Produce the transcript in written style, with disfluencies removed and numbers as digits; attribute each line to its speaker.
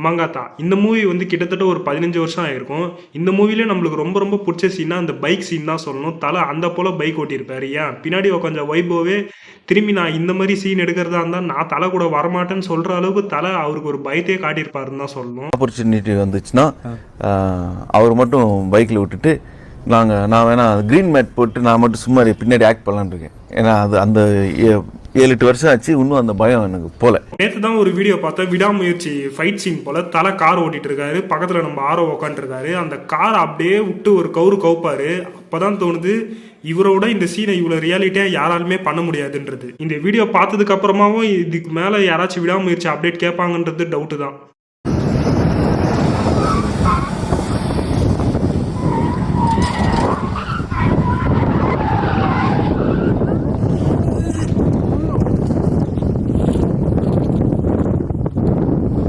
Speaker 1: மங்காத்தா. இந்த மூவி வந்து கிட்டத்தட்ட ஒரு 15 வருஷம் ஆயிருக்கும். இந்த மூவில நம்மளுக்கு ரொம்ப ரொம்ப புடிச்ச சீன்னா, அந்த பைக் சீன் தான் சொல்லணும். தல அந்த போல பைக் ஓட்டியிருப்பாரு. ஏன் பின்னாடி உட்காந்த வைபவே திரும்பி நான் இந்த மாரி சீன் எடுக்கிறதா இருந்தா, நான் தல கூட வரமாட்டேன்னு சொல்ற அளவுக்கு தல அவருக்கு ஒரு பயத்தையே காட்டியிருப்பாருன்னு தான் சொல்லணும்.
Speaker 2: ஆப்பர்ச்சுனிட்டி வந்துச்சுன்னா அவர் மட்டும் பைக்கில் விட்டுட்டு நான் வேணா க்ரீன் மேட் போட்டு நான் மட்டும் சும்மா பின்னாடி ஆக்ட் பண்ணலான்னு இருக்கேன். ஏன்னா அது அந்த 7-8 வருஷம் ஆச்சு, இன்னும் அந்த பயம் எனக்கு போல.
Speaker 1: நேற்று தான் ஒரு வீடியோ பார்த்தேன், விடாமுயற்சி ஃபைட் சீன் போல தலை கார் ஓட்டிட்டு இருக்காரு, பக்கத்தில் நம்ம ஆரோ உக்காந்துருக்காரு. அந்த காரை அப்படியே விட்டு ஒரு கவுப்பாரு. அப்போதான் தோணுது இவரோட இந்த சீனை இவ்வளோ ரியாலிட்டியாக யாராலுமே பண்ண முடியாதுன்றது. இந்த வீடியோ பார்த்ததுக்கு அப்புறமாவும் இதுக்கு மேலே யாராச்சும் விடாமுயற்சி அப்டேட் கேட்பாங்கன்றது டவுட்டு தான்.